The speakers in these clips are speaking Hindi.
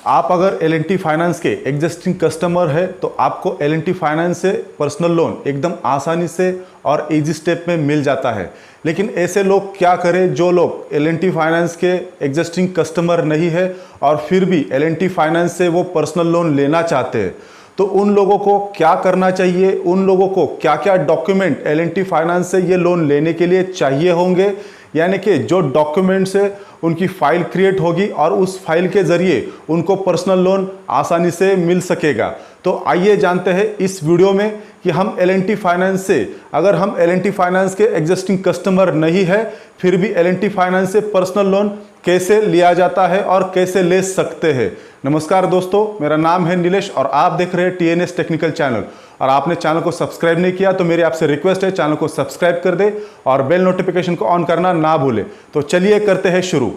आप अगर L&T फाइनेंस के एग्जिस्टिंग कस्टमर है तो आपको L&T फाइनेंस से पर्सनल लोन एकदम आसानी से और इजी स्टेप में मिल जाता है। लेकिन ऐसे लोग क्या करें जो लोग L&T फाइनेंस के एग्जिस्टिंग कस्टमर नहीं है और फिर भी L&T फाइनेंस से वो पर्सनल लोन लेना चाहते हैं, तो उन लोगों को क्या करना चाहिए, उन लोगों को क्या क्या डॉक्यूमेंट L&T फाइनेंस से ये लोन लेने के लिए चाहिए होंगे, यानी कि जो डॉक्यूमेंट्स है उनकी फाइल क्रिएट होगी और उस फाइल के जरिए उनको पर्सनल लोन आसानी से मिल सकेगा। तो आइए जानते हैं इस वीडियो में कि हम L&T फाइनेंस से, अगर हम L&T फाइनेंस के एग्जिस्टिंग कस्टमर नहीं है फिर भी L&T फाइनेंस से पर्सनल लोन कैसे लिया जाता है और कैसे ले सकते हैं। नमस्कार दोस्तों, मेरा नाम है नीलेश और आप देख रहे हैं TNS टेक्निकल चैनल। और आपने चैनल को सब्सक्राइब नहीं किया तो मेरी आपसे रिक्वेस्ट है, चैनल को सब्सक्राइब कर दे और बेल नोटिफिकेशन को ऑन करना ना भूले। तो चलिए करते हैं शुरू।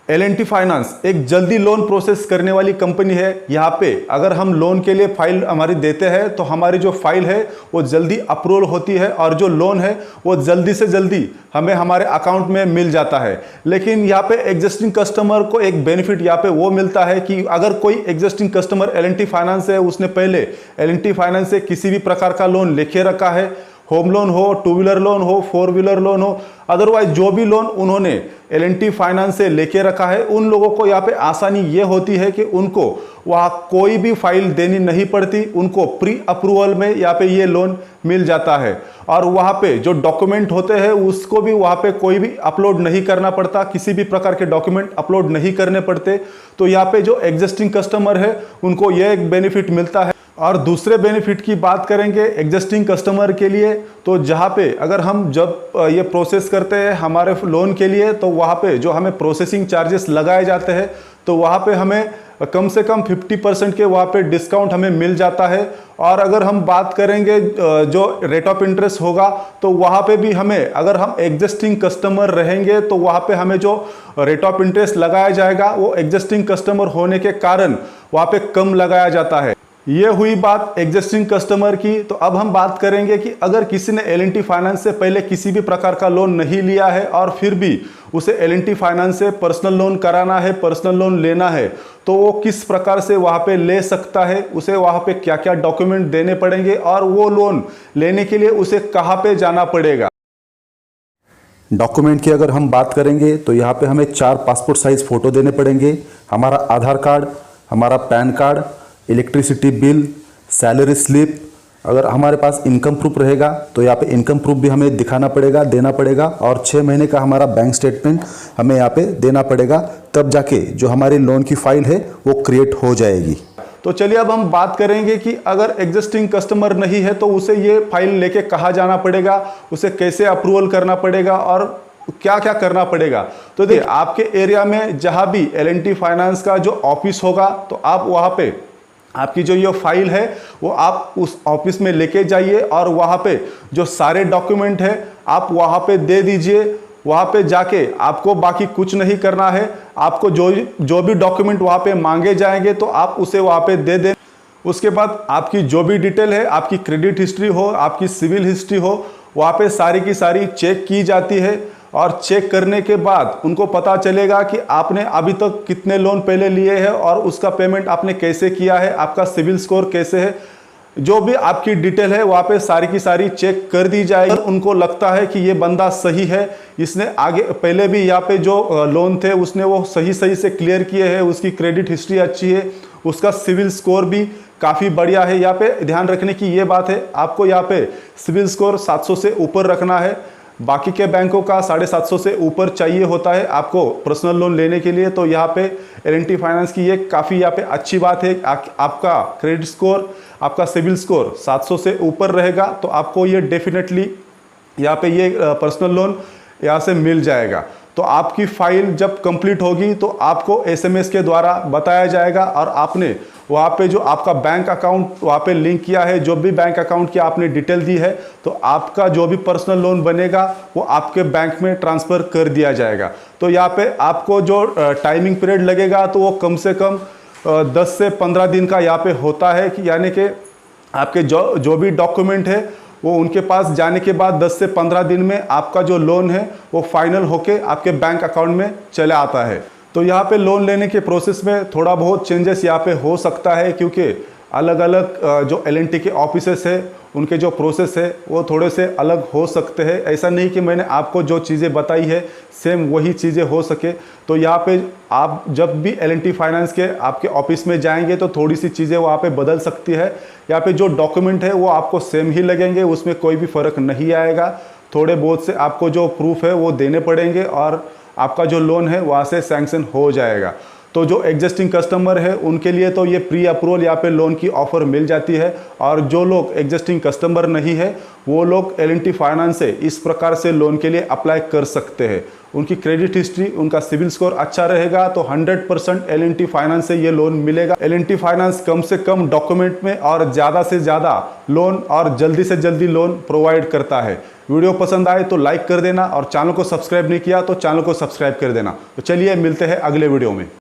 L&T फाइनेंस एक जल्दी लोन प्रोसेस करने वाली कंपनी है। यहाँ पे अगर हम लोन के लिए फाइल हमारी देते हैं तो हमारी जो फाइल है वो जल्दी अप्रूवल होती है और जो लोन है वो जल्दी से जल्दी हमें हमारे अकाउंट में मिल जाता है। लेकिन यहाँ पे एग्जिस्टिंग कस्टमर को एक बेनिफिट यहाँ पे वो मिलता है कि अगर कोई एग्जिस्टिंग कस्टमर L&T फाइनेंस है, उसने पहले L&T फाइनेंस से किसी भी प्रकार का लोन लेके रखा है, होम लोन हो, टू व्हीलर लोन हो, फोर व्हीलर लोन हो, अदरवाइज जो भी लोन उन्होंने L&T फाइनेंस से लेके रखा है, उन लोगों को यहाँ पे आसानी ये होती है कि उनको वहाँ कोई भी फाइल देनी नहीं पड़ती, उनको प्री अप्रूवल में यहाँ पे ये लोन मिल जाता है। और वहाँ पे जो डॉक्यूमेंट होते हैं उसको भी वहाँ पे कोई भी अपलोड नहीं करना पड़ता, किसी भी प्रकार के डॉक्यूमेंट अपलोड नहीं करने पड़ते। तो यहाँ पे जो एग्जिस्टिंग कस्टमर है उनको ये एक बेनिफिट मिलता है। और दूसरे बेनिफिट की बात करेंगे एग्जिस्टिंग कस्टमर के लिए, तो जहाँ पे अगर हम जब ये प्रोसेस करते हैं हमारे लोन के लिए तो वहाँ पे जो हमें प्रोसेसिंग चार्जेस लगाए जाते हैं तो वहाँ पे हमें कम से कम 50% के वहाँ पे डिस्काउंट हमें मिल जाता है। और अगर हम बात करेंगे जो रेट ऑफ इंटरेस्ट होगा तो वहाँ पे भी हमें, अगर हम एग्जिस्टिंग कस्टमर रहेंगे तो वहाँ पे हमें जो रेट ऑफ इंटरेस्ट लगाया जाएगा वो एग्जिस्टिंग कस्टमर होने के कारण वहाँ पे कम लगाया जाता है। ये हुई बात एग्जिस्टिंग कस्टमर की। तो अब हम बात करेंगे कि अगर किसी ने L&T फाइनेंस से पहले किसी भी प्रकार का लोन नहीं लिया है और फिर भी उसे L&T फाइनेंस से पर्सनल लोन कराना है, पर्सनल लोन लेना है, तो वो किस प्रकार से वहाँ पे ले सकता है, उसे वहाँ पे क्या क्या डॉक्यूमेंट देने पड़ेंगे और वो लोन लेने के लिए उसे कहाँ पे जाना पड़ेगा। डॉक्यूमेंट की अगर हम बात करेंगे तो यहाँ पे हमें 4 पासपोर्ट साइज फ़ोटो देने पड़ेंगे, हमारा आधार कार्ड, हमारा pan card, electricity bill, salary slip. अगर हमारे पास इनकम प्रूफ रहेगा तो यहाँ पे इनकम प्रूफ भी हमें दिखाना पड़ेगा, देना पड़ेगा। और 6 महीने का हमारा बैंक स्टेटमेंट हमें यहाँ पे देना पड़ेगा, तब जाके जो हमारी लोन की फाइल है वो क्रिएट हो जाएगी। तो चलिए अब हम बात करेंगे कि अगर एग्जिस्टिंग कस्टमर नहीं है तो उसे ये फाइल लेके कहाँ जाना पड़ेगा, उसे कैसे अप्रूवल करना पड़ेगा और क्या क्या करना पड़ेगा। तो देखिए, आपके एरिया में जहाँ भी L&T फाइनेंस का जो ऑफिस होगा तो आप वहाँ पे आपकी जो ये फाइल है वो आप उस ऑफिस में लेके जाइए और वहाँ पे जो सारे डॉक्यूमेंट है आप वहाँ पे दे दीजिए। वहाँ पे जाके आपको बाकी कुछ नहीं करना है, आपको जो भी डॉक्यूमेंट वहाँ पे मांगे जाएंगे तो आप उसे वहाँ पे दे दें। उसके बाद आपकी जो भी डिटेल है, आपकी क्रेडिट हिस्ट्री हो, आपकी सिविल हिस्ट्री हो, वहाँ पे सारी की सारी चेक की जाती है। और चेक करने के बाद उनको पता चलेगा कि आपने अभी तक कितने लोन पहले लिए हैं और उसका पेमेंट आपने कैसे किया है, आपका सिविल स्कोर कैसे है, जो भी आपकी डिटेल है वहाँ पे सारी की सारी चेक कर दी जाएगी। अगर उनको लगता है कि ये बंदा सही है, इसने आगे पहले भी यहाँ पे जो लोन थे उसने वो सही से क्लियर किए हैं, उसकी क्रेडिट हिस्ट्री अच्छी है, उसका सिविल स्कोर भी काफ़ी बढ़िया है। यहाँ पे ध्यान रखने की ये बात है, आपको यहाँ पे सिविल स्कोर 700 से ऊपर रखना है। बाकी के बैंकों का 750 से ऊपर चाहिए होता है आपको पर्सनल लोन लेने के लिए। तो यहाँ पे L&T फाइनेंस की ये काफ़ी यहाँ पे अच्छी बात है। आपका क्रेडिट स्कोर, आपका सिविल स्कोर 700 से ऊपर रहेगा तो आपको ये डेफिनेटली यहाँ पे ये पर्सनल लोन यहाँ से मिल जाएगा। तो आपकी फाइल जब कंप्लीट होगी तो आपको SMS के द्वारा बताया जाएगा और आपने वहाँ पे जो आपका बैंक अकाउंट वहाँ पे लिंक किया है, जो भी बैंक अकाउंट की आपने डिटेल दी है, तो आपका जो भी पर्सनल लोन बनेगा वो आपके बैंक में ट्रांसफ़र कर दिया जाएगा। तो यहाँ पे आपको जो टाइमिंग पीरियड लगेगा तो वो कम से कम 10 से 15 दिन का यहाँ पे होता है कि यानी कि आपके जो भी डॉक्यूमेंट है वो उनके पास जाने के बाद 10 से 15 दिन में आपका जो लोन है वो फाइनल होके आपके बैंक अकाउंट में चले आता है। तो यहाँ पे लोन लेने के प्रोसेस में थोड़ा बहुत चेंजेस यहाँ पे हो सकता है, क्योंकि अलग अलग जो एल&टी के ऑफिसेस है उनके जो प्रोसेस है वो थोड़े से अलग हो सकते हैं। ऐसा नहीं कि मैंने आपको जो चीज़ें बताई है सेम वही चीज़ें हो सके। तो यहाँ पे आप जब भी एल&टी फाइनेंस के आपके ऑफिस में जाएंगे तो थोड़ी सी चीज़ें वहाँ पे बदल सकती है। यहाँ पे जो डॉक्यूमेंट है वो आपको सेम ही लगेंगे, उसमें कोई भी फ़र्क नहीं आएगा। थोड़े बहुत से आपको जो प्रूफ है वो देने पड़ेंगे और आपका जो लोन है वहाँ से सैंक्शन हो जाएगा। तो जो एग्जिस्टिंग कस्टमर है उनके लिए तो ये प्री अप्रूवल यहाँ पे लोन की ऑफ़र मिल जाती है, और जो लोग एग्जिस्टिंग कस्टमर नहीं है वो लोग एल&टी फाइनेंस से इस प्रकार से लोन के लिए अप्लाई कर सकते हैं। उनकी क्रेडिट हिस्ट्री, उनका सिविल स्कोर अच्छा रहेगा तो 100% एल&टी फाइनेंस से ये लोन मिलेगा। एल&टी फाइनेंस कम से कम डॉक्यूमेंट में और ज़्यादा से ज़्यादा लोन और जल्दी से जल्दी लोन प्रोवाइड करता है। वीडियो पसंद आए तो लाइक कर देना, और चैनल को सब्सक्राइब नहीं किया तो चैनल को सब्सक्राइब कर देना। तो चलिए मिलते हैं अगले वीडियो में।